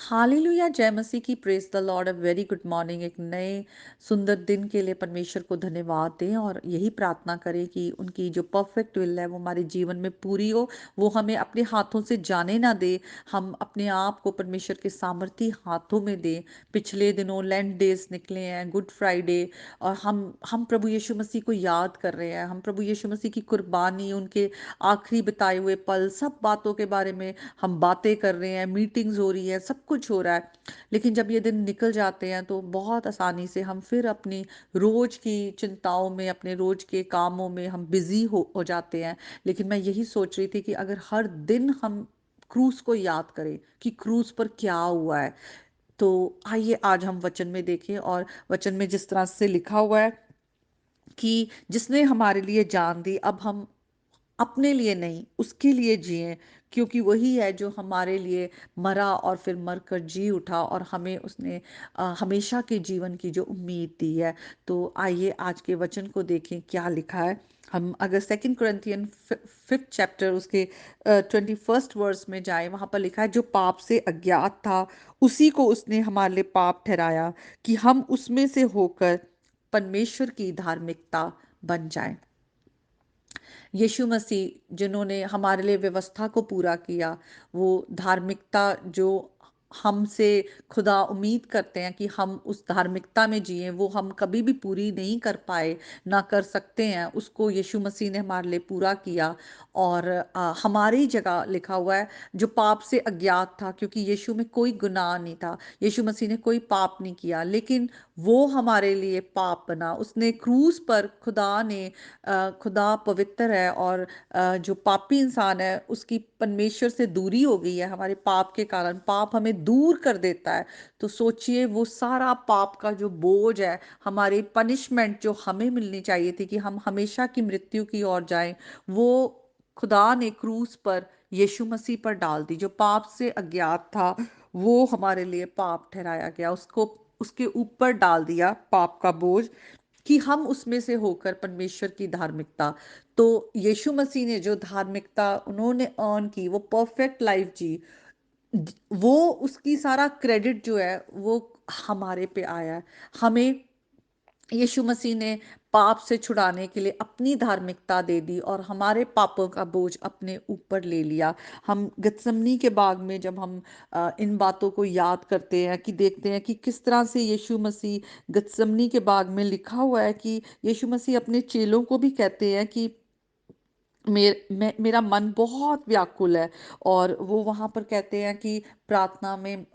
Hallelujah, जय मसीह की, praise the Lord. A very good morning. एक नए सुंदर दिन के लिए परमेश्वर को धन्यवाद दें और यही प्रार्थना करें कि उनकी जो परफेक्ट विल है वो हमारे जीवन में पूरी हो। वो हमें अपने हाथों से जाने ना दे, हम अपने आप को परमेश्वर के सामर्थी हाथों में दें। पिछले दिनों लैंड डेज निकले हैं, गुड फ्राइडे, और हम प्रभु यीशु मसीह को याद कर रहे हैं। हम प्रभु यीशु मसीह की कुर्बानी, उनके आखिरी बिताए हुए पल, सब बातों के बारे में हम बातें कर रहे हैं, मीटिंग्स हो रही है, सब कुछ हो रहा है। लेकिन जब ये दिन निकल जाते हैं तो बहुत आसानी से हम फिर अपनी रोज की चिंताओं में, अपने रोज के कामों में हम बिजी हो जाते हैं। लेकिन मैं यही सोच रही थी कि अगर हर दिन हम क्रूस को याद करें कि क्रूस पर क्या हुआ है, तो आइए आज हम वचन में देखें। और वचन में जिस तरह से लिखा हुआ है कि जिसने हमारे लिए जान दी, अब हम अपने लिए नहीं, उसके लिए जिएं, क्योंकि वही है जो हमारे लिए मरा और फिर मरकर जी उठा, और हमें उसने हमेशा के जीवन की जो उम्मीद दी है। तो आइए आज के वचन को देखें क्या लिखा है। हम अगर सेकंड कुरिन्थियन फिफ्थ चैप्टर उसके 21st वर्स में जाए, वहां पर लिखा है, जो पाप से अज्ञात था उसी को उसने हमारे लिए पाप ठहराया कि हम उसमें से होकर परमेश्वर की धार्मिकता बन जाएं। यीशु मसीह जिन्होंने हमारे लिए व्यवस्था को पूरा किया, वो धार्मिकता जो हमसे खुदा उम्मीद करते हैं कि हम उस धार्मिकता में जिए, वो हम कभी भी पूरी नहीं कर पाए, ना कर सकते हैं, उसको यीशु मसीह ने हमारे लिए पूरा किया। और हमारी जगह लिखा हुआ है, जो पाप से अज्ञात था, क्योंकि यीशु में कोई गुनाह नहीं था, यीशु मसीह ने कोई पाप नहीं किया, लेकिन वो हमारे लिए पाप बना। उसने क्रूस पर, खुदा पवित्र है, और जो पापी इंसान है उसकी परमेश्वर से दूरी हो गई है हमारे पाप के कारण। पाप हमें दूर कर देता है। तो सोचिए, वो सारा पाप का जो बोझ है, हमारी पनिशमेंट जो हमें मिलनी चाहिए थी कि हम हमेशा की मृत्यु की ओर जाएं, वो खुदा ने क्रूस पर यीशु मसीह पर डाल दी। जो पाप से अज्ञात था वो हमारे लिए पाप ठहराया गया, उसको उसके ऊपर डाल दिया पाप का बोझ, कि हम उसमें से होकर परमेश्वर की धार्मिकता। तो यीशु मसीह ने जो धार्मिकता उन्होंने अर्न की, वो परफेक्ट लाइफ जी, वो उसकी सारा क्रेडिट जो है वो हमारे पे आया है। हमें यीशु मसीह ने पाप से छुड़ाने के लिए अपनी धार्मिकता दे दी और हमारे पापों का बोझ अपने ऊपर ले लिया। हम गत्समनी के बाग में जब हम इन बातों को याद करते हैं, कि देखते हैं कि किस तरह से यीशु मसीह, गत्समनी के बाग में लिखा हुआ है कि यीशु मसीह अपने चेलों को भी कहते हैं कि मेरा मन बहुत व्याकुल है। और वो वहाँ पर कहते हैं कि प्रार्थना में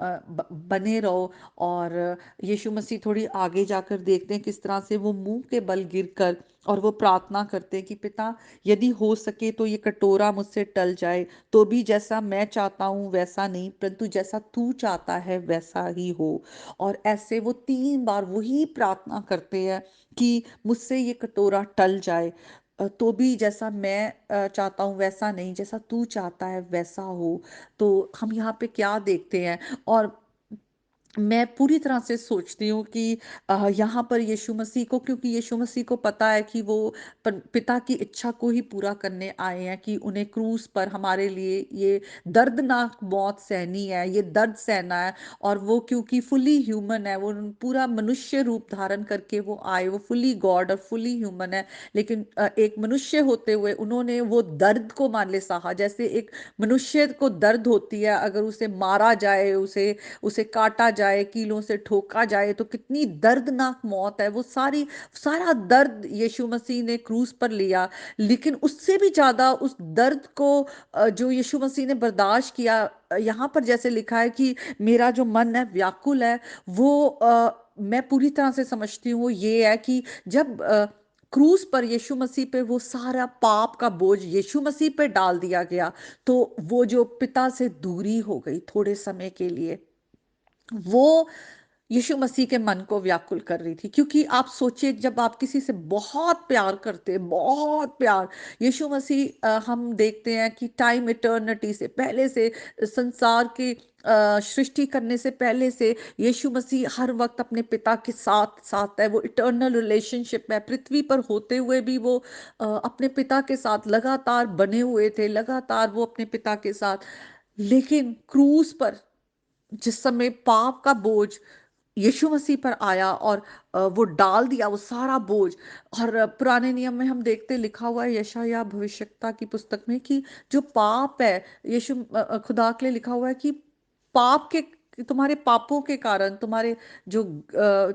बने रहो। और यीशु मसीह थोड़ी आगे जाकर देखते हैं किस तरह से वो मुंह के बल गिरकर और वो प्रार्थना करते हैं कि पिता, यदि हो सके तो ये कटोरा मुझसे टल जाए, तो भी जैसा मैं चाहता हूँ वैसा नहीं, परंतु जैसा तू चाहता है वैसा ही हो। और ऐसे वो 3 बार वही प्रार्थना करते हैं कि मुझसे ये कटोरा टल जाए, तो भी जैसा मैं चाहता हूँ वैसा नहीं, जैसा तू चाहता है वैसा हो। तो हम यहाँ पे क्या देखते हैं, और मैं पूरी तरह से सोचती हूँ कि यहाँ पर यीशु मसीह को, क्योंकि यीशु मसीह को पता है कि वो पिता की इच्छा को ही पूरा करने आए हैं, कि उन्हें क्रूस पर हमारे लिए ये दर्दनाक मौत सहनी है, ये दर्द सहना है। और वो क्योंकि फुली ह्यूमन है, वो पूरा मनुष्य रूप धारण करके वो आए, वो फुली गॉड और फुली ह्यूमन है। लेकिन एक मनुष्य होते हुए उन्होंने वो दर्द को मान ले सहा, जैसे एक मनुष्य को दर्द होती है अगर उसे मारा जाए, उसे उसे काटा जाए, कीलों से ठोका जाए, तो कितनी दर्दनाक मौत है। वो सारा दर्द यीशु मसीह ने क्रूस पर लिया। लेकिन उससे भी ज्यादा उस दर्द को जो यीशु मसीह ने बर्दाश्त किया, यहाँ पर जैसे लिखा है कि मेरा जो मन है व्याकुल है, वो मैं पूरी तरह से समझती हूँ ये है कि जब क्रूस पर यीशु मसीह पे वो सारा पाप का बोझ यीशु मसीह पे डाल दिया गया, तो वो जो पिता से दूरी हो गई थोड़े समय के लिए, वो यीशु मसीह के मन को व्याकुल कर रही थी। क्योंकि आप सोचिए, जब आप किसी से बहुत प्यार करते हैं, बहुत प्यार, यीशु मसीह, हम देखते हैं कि टाइम इटर्निटी से पहले से, संसार की सृष्टि करने से पहले से, यीशु मसीह हर वक्त अपने पिता के साथ साथ है। वो इटर्नल रिलेशनशिप है, पृथ्वी पर होते हुए भी वो अपने पिता के साथ लगातार बने हुए थे, लगातार वो अपने पिता के साथ। लेकिन क्रूस पर जिस समय पाप का बोझ यीशु मसीह पर आया और वो डाल दिया वो सारा बोझ। और पुराने नियम में हम देखते लिखा हुआ है यशायाह भविष्यद्वक्ता की पुस्तक में कि जो पाप है, खुदा के लिए लिखा हुआ है कि पाप के तुम्हारे पापों के कारण तुम्हारे जो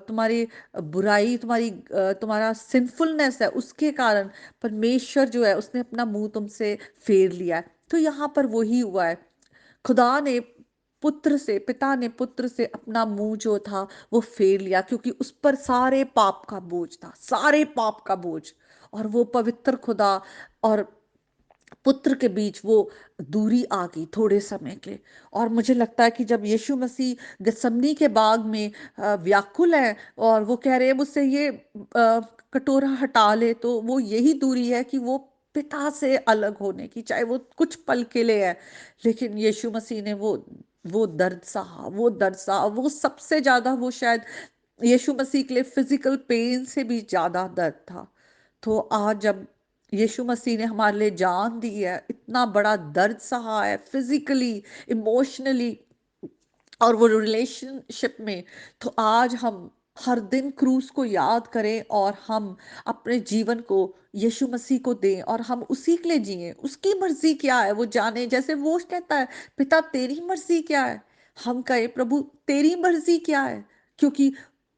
तुम्हारी बुराई तुम्हारा सिंफुलनेस है उसके कारण परमेश्वर जो है उसने अपना मुंह तुमसे फेर लिया है। तो यहाँ पर वही हुआ है। खुदा ने पिता ने पुत्र से अपना मुंह जो था वो फेर लिया, क्योंकि उस पर सारे पाप का बोझ था, सारे पाप का बोझ। और वो पवित्र खुदा और पुत्र के बीच वो दूरी आ गई थोड़े समय के। और मुझे लगता है कि जब यीशु मसीह गसमनी के बाग में व्याकुल है और वो कह रहे हैं मुझसे ये कटोरा हटा ले, तो वो यही दूरी है कि वो पिता से अलग होने की, चाहे वो कुछ पल के लिए है। लेकिन यीशु मसीह ने वो दर्द सहा, वो दर्द सहा, वो सबसे ज्यादा, वो शायद यीशु मसीह के लिए फिजिकल पेन से भी ज्यादा दर्द था। तो आज जब यीशु मसीह ने हमारे लिए जान दी है, इतना बड़ा दर्द सहा है फिजिकली, इमोशनली और वो रिलेशनशिप में, तो आज हम हर दिन क्रूस को याद करें और हम अपने जीवन को यीशु मसीह को दें और हम उसी के लिए जिए। उसकी मर्जी क्या है वो जाने, जैसे वो कहता है पिता तेरी मर्जी क्या है, हम कहे प्रभु तेरी मर्जी क्या है। क्योंकि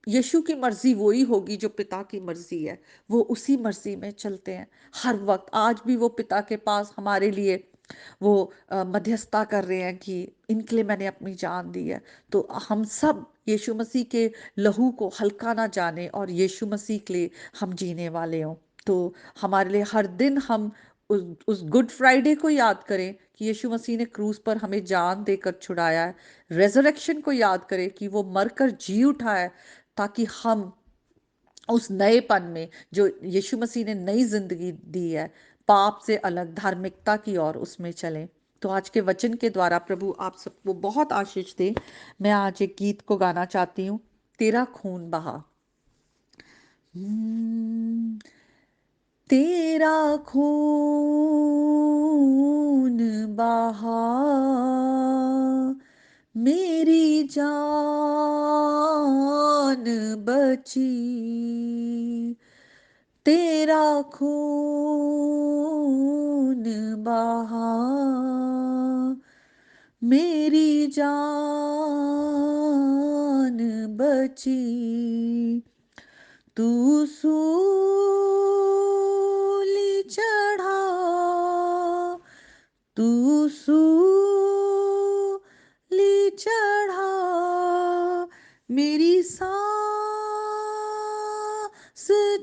यीशु की मर्जी वही होगी जो पिता की मर्जी है, वो उसी मर्जी में चलते हैं हर वक्त। आज भी वो पिता के पास हमारे लिए वो मध्यस्थता कर रहे हैं कि इनके लिए मैंने अपनी जान दी है। तो हम सब यीशु मसीह के लहू को हल्का ना जाने और यीशु मसीह के लिए हम जीने वाले हों। तो हमारे लिए हर दिन हम उस गुड फ्राइडे को याद करें कि यीशु मसीह ने क्रूस पर हमें जान देकर छुड़ाया है। रेजरेक्शन को याद करें कि वो मरकर जी उठा है, ताकि हम उस नएपन में जो यीशु मसीह ने नई जिंदगी दी है, पाप से अलग धार्मिकता की ओर उसमें चलें। तो आज के वचन के द्वारा प्रभु आप सबको बहुत आशीष दे। मैं आज एक गीत को गाना चाहती हूँ, तेरा खून बहा। हम्म, तेरा खून बहा, मेरी जान बची। तेरा खून बहा, मेरी जान बची। तू सूली चढ़ा, तू सूली चढ़ा, मेरी सांस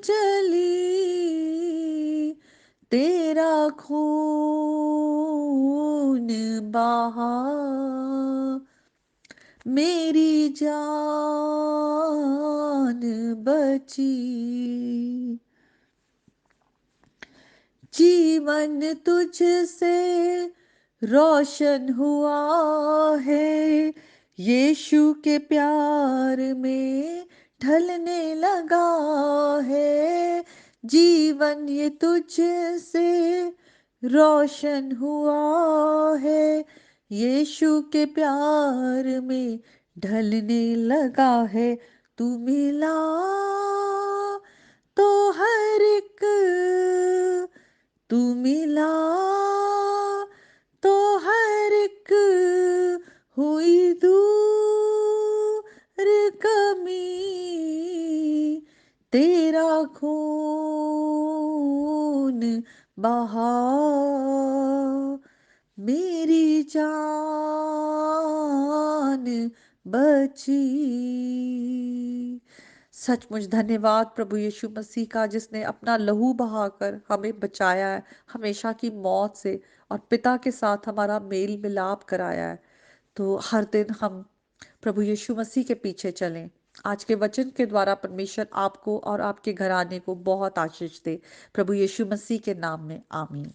चली। तेरा खून बहा, मेरी जान बची। जीवन तुझसे रोशन हुआ है, यीशु के प्यार में ढलने लगा है। जीवन ये तुझसे रोशन हुआ है, यीशु के प्यार में ढलने लगा है। तू मिला तो हर एक, तू मिला तो हर एक हुई दूर कमी। तेरा खून बहा, मेरी जान बची। सचमुच धन्यवाद प्रभु यीशु मसीह का, जिसने अपना लहू बहाकर हमें बचाया है हमेशा की मौत से और पिता के साथ हमारा मेल मिलाप कराया है। तो हर दिन हम प्रभु यीशु मसीह के पीछे चलें। आज के वचन के द्वारा परमेश्वर आपको और आपके घराने को बहुत आशीष दे। प्रभु यीशु मसीह के नाम में आमीन।